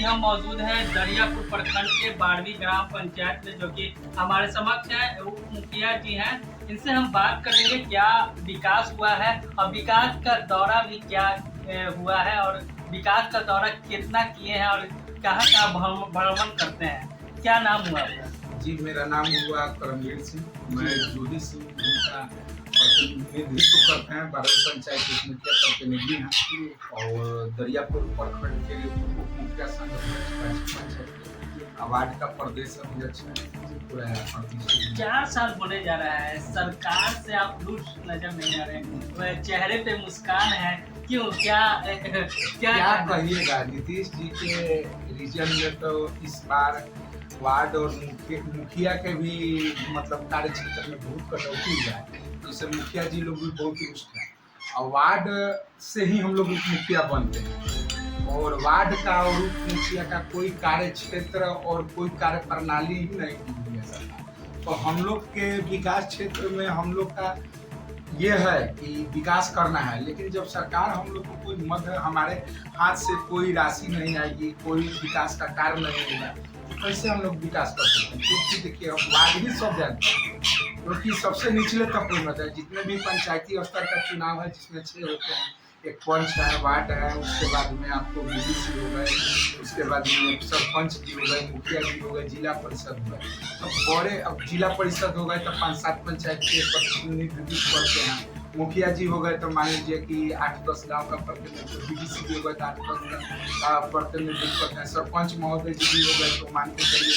हम मौजूद हैं दरियापुर प्रखंड के बारहवीं ग्राम पंचायत में, जो कि हमारे समक्ष है। उप मुखिया जी हैं, इनसे हम बात करेंगे क्या विकास हुआ है और विकास का दौरा भी क्या हुआ है और विकास का दौरा कितना किए हैं और कहाँ कहाँ भ्रमण करते हैं। क्या नाम हुआ आपका? जी, मेरा नाम हुआ करमवीर सिंह। मैं जोधी सिंह का प्रतिनिधित्व करते हैं। बारहवीं पंचायत के मुखिया प्रतिनिधि हैं और दरियापुर प्रखंड के उप मुखिया संघ अवार्ड का प्रदेश अध्यक्ष है। पूरा 4 साल होने जा रहा है, सरकार से आप दूर नजर नहीं आ रहे, चेहरे पे मुस्कान है, क्यों? क्या कहिएगा? नीतीश जी के रीजन में तो इस बार वार्ड और मुखिया के भी मतलब कार्य क्षेत्र में बहुत कटौती हुआ है। जैसे मुखिया जी लोग भी बहुत रुष्ट हैं और वार्ड से ही हम लोग उप मुखिया बनते हैं और वार्ड का और उप मुखिया का कोई कार्य क्षेत्र और कोई कार्य प्रणाली ही नहीं की है सरकार। तो हम लोग के विकास क्षेत्र में हम लोग का ये है कि विकास करना है, लेकिन जब सरकार हम लोग को कोई मदद, हमारे हाथ से कोई राशि नहीं आएगी, कोई विकास का कार्य नहीं होगा, तो कैसे हम लोग विकास कर सकते हैं? क्योंकि देखिए वार्ड ही सब जानते हैं, क्योंकि सबसे निचले तक होता है। जितने भी पंचायती स्तर का चुनाव है जिसमें 6 होते हैं, एक पंच है, वार्ड है, उसके बाद में आपको बीडीसी हो गए, उसके बाद में सरपंच जी हो गए, मुखिया जी हो गए, जिला परिषद हो गए। तो बड़े अब जिला परिषद हो गए तो 5-7 पंचायत के प्रतिनिधित्व करते हैं। मुखिया जी हो गए तो मान लीजिए कि 8-10 गाँव का प्रतिनिधित्व, बीडीसी जी हो गए तो 8-10 का प्रतिनिधित्व करते हैं। सरपंच महोदय जी भी हो गए तो मान के चलिए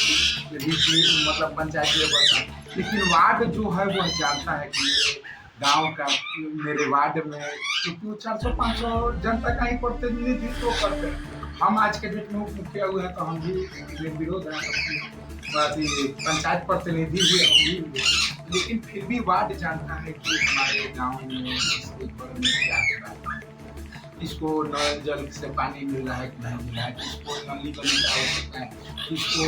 कि मतलब पंचायत लेवल का। लेकिन वार्ड जो है वो जानता है कि गांव का मेरे वार्ड में, क्योंकि 400-500 जनता का ही प्रतिनिधित्व करते हैं। हम आज के डेट में उप मुखिया हुए हैं तो हम भी विरोध है, पंचायत प्रतिनिधि भी हम भी, लेकिन फिर भी वार्ड जानता है कि हमारे गांव में क्या हो रहा है, किसको नल जल से पानी मिल रहा है कि नहीं मिल रहा है, किसको नली बनी का आवश्यकता है, किसको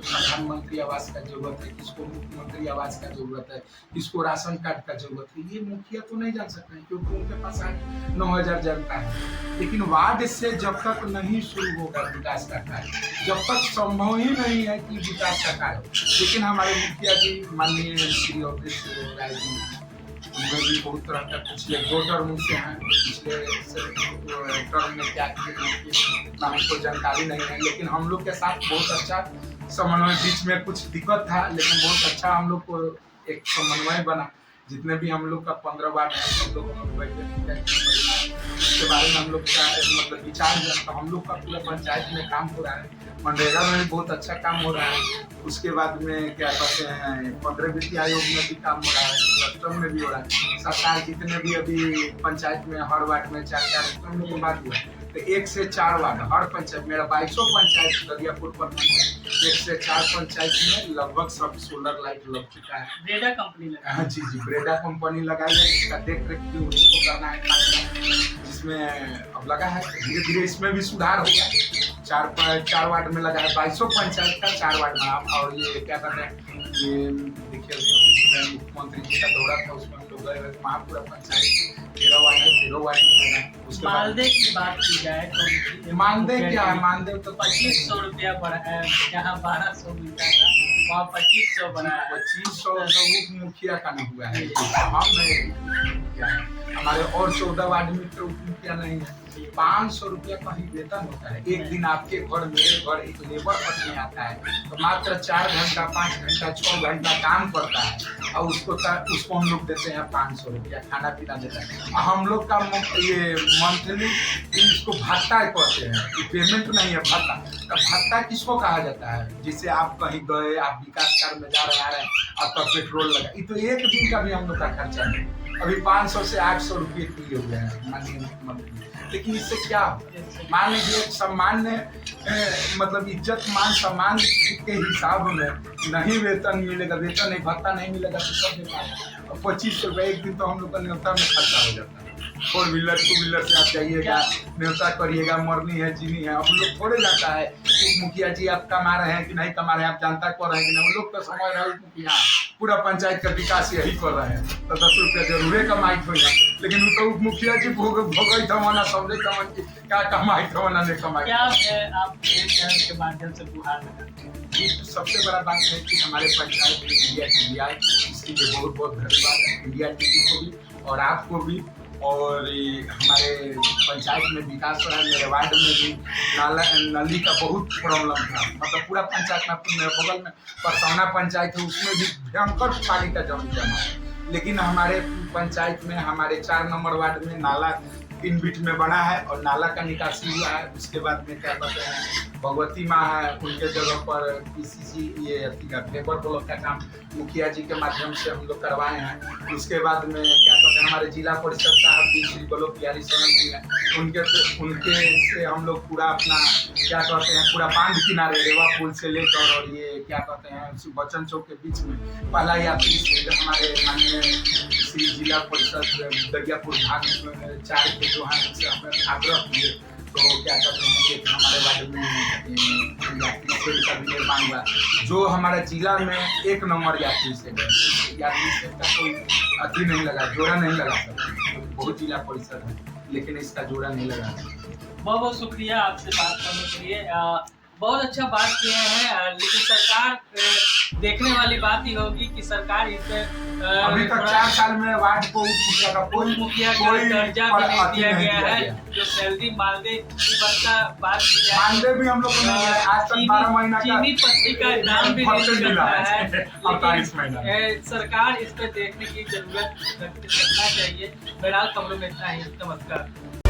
प्रधानमंत्री आवास का जरूरत है, किसको मुख्यमंत्री आवास का जरूरत है, किसको राशन कार्ड का जरूरत है। ये मुखिया तो नहीं जान सकते हैं क्योंकि उनके पास 8-9 हज़ार जनता है। लेकिन वार्ड से जब तक नहीं शुरू होगा विकास का कार्य, जब तक संभव ही नहीं है कि विकास का कार्य। लेकिन हमारे मुखिया जी माननीय श्री अवधेश राय जी, उनमें भी बहुत तरह का पिछले 2 टर्म से हैं, पिछले टर्म में क्या किए ना हमको जानकारी नहीं है, लेकिन हम लोग के साथ बहुत अच्छा समन्वय, बीच में कुछ दिक्कत था लेकिन बहुत अच्छा हम लोग को एक समन्वय बना। जितने भी हम लोग का 15 वार्ड है, हम लोग उसके बारे में हम लोग का मतलब विचार है, तो हम लोग का पूरा पंचायत में काम हो रहा है। मनरेगा में भी बहुत अच्छा काम हो रहा है। उसके बाद में क्या कहते हैं 15 वित्त आयोग में भी काम हो रहा है, क्लस्टर में भी हो रहा है। सरकार जितने भी अभी पंचायत में हर वार्ड में 4-4 हम लोग को बात हुआ है, तो 1 से 4 वार्ड हर पंचायत, मेरा 2200 पंचायत दरियापुर पर 1 से 4 पंचायत में लगभग सब सोलर लाइट लग चुका है। ब्रेडा कंपनी लगा? हाँ जी, ब्रेडा कंपनी लगाई है, इसका देख रेख भी उनको करना है, जिसमें अब लगा है धीरे धीरे इसमें भी सुधार होगा। 4 वार्ड में लगा है, 2200 पंचायत का 4 वार्ड में। और ये क्या कर रहे हैं, ये देखिए मुख्यमंत्री जी का दौरा था, उसमें हम लोग गए, महापुरा पंचायत 13 वार्ड है, 13 वार्ड में लगा है। मानदेय की बात की जाए तो मानदेय क्या है? मानदेय तो 2500 रुपया बढ़ा है, जहाँ 1200 मिलता था वहाँ 2500 बना है। 2500 तो उप मुखिया का न हुआ है, हम क्या है, हमारे और 14 वार्ड में तो उप मुखिया नहीं है। 500 रुपया का ही वेतन होता है। एक दिन आपके घर, मेरे घर एक लेबर पत्नी आता है तो मात्र 4 घंटा, 5 घंटा, 6 घंटा काम करता है और उसको हम लोग देते हैं 500 रुपया, खाना पीना देता है। हम लोग का ये मंथली इसको भत्ता कहते हैं, पेमेंट नहीं है, भत्ता। तो भत्ता किसको कहा जाता है? जिससे आप कहीं गए, आप विकास कार्य में जा रहे आ रहे हैं, आपका पेट्रोल लगा, ये तो एक दिन का भी हम लोग का खर्चा है। अभी 500 से 800 रुपये किए हुए हैं माननीय मुख्यमंत्री। लेकिन इससे क्या मान लीजिए सामान्य मतलब इज्जत मान सम्मान के हिसाब में नहीं वेतन मिलेगा, वेतन नहीं, भत्ता नहीं मिलेगा तो सब बेकार। और 2500 रुपये एक दिन तो हम लोग का न्योता में खर्चा हो जाता है। 4 व्हीलर 2 व्हीलर से आप जाइएगा, न्योता करिएगा, मरनी है चीनी है, हम लोग थोड़े जाता है कि मुखिया जी आप कमा रहे हैं कि नहीं कमा रहे हैं, आप जानता कर रहे हैं कि नहीं। उन लोग का समय रहा मुखिया पूरा पंचायत का विकास यही कर रहे हैं, तो 10 रुपया जरूरे कमाई हो जाए। लेकिन तो मुखिया जी भोगई थमाना समझे थमन की क्या कमाई थमाना नहीं कमाई। क्या आप के माध्यम से गुहार लगाते हैं? जी, तो सबसे बड़ा बात है कि हमारे पंचायत में इंडिया टीवी आए, इसके लिए बहुत बहुत धन्यवाद है इंडिया टीवी को भी और आपको भी। और हमारे पंचायत में विकास हो रहा है। मेरे वार्ड में भी नली का बहुत प्रॉब्लम था, मतलब पूरा पंचायत में, मेरे बगल में परसौना पंचायत है, उसमें भी भयंकर पानी का जमा है। लेकिन हमारे पंचायत में हमारे 4 नंबर वार्ड में नाला 3 फीट में बना है और नाला का निकासी हुआ है। उसके बाद में क्या कहते हैं, भगवती माँ है, उनके जगह पर पीसीसी ये पेपर ब्लॉक का काम मुखिया जी के माध्यम से हम लोग करवाए हैं। उसके बाद में क्या कहते हैं, हमारे जिला परिषद साहब जी श्री गोलोक बिहारी शरण जी हैं, उनके से हम लोग पूरा अपना क्या कहते हैं, पूरा बांध किनारे रेवा पुल से लेकर और ये क्या कहते हैं बच्चन चौक के बीच में पहला यात्री से हमारे माननीय श्री जिला परिषद दरियापुर भाग 4 के जो है उनसे हमें आग्रह किए, तो क्या कहते हैं कि हमारे वार्ड में यात्री सेल का भी निर्माण हुआ, जो हमारे जिला में 1 नंबर यात्री सेल है। यात्री सेल का कोई अति नहीं लगा, जोड़ा नहीं लगा सकता, बहुत जिला परिषद है लेकिन इसका जोड़ा नहीं लगा। बहुत बहुत शुक्रिया आपसे बात करने के लिए। बहुत अच्छा बात किए हैं, लेकिन सरकार देखने वाली बात ही होगी कि सरकार इस अभी तक 4 साल में वार्ड को कोई मुखिया का दर्जा भी नहीं दिया गया है, जो सैलरी मानदेय का बात की जाए, मानदेय भी हम लोग को नहीं है। आज तक 12 महीना का चीनी पत्ती का दाम भी नहीं मिला है। 48 महीना सरकार इस पर देखने की जरूरत रखना चाहिए। बहरहाल खबरों में इतना ही। नमस्कार।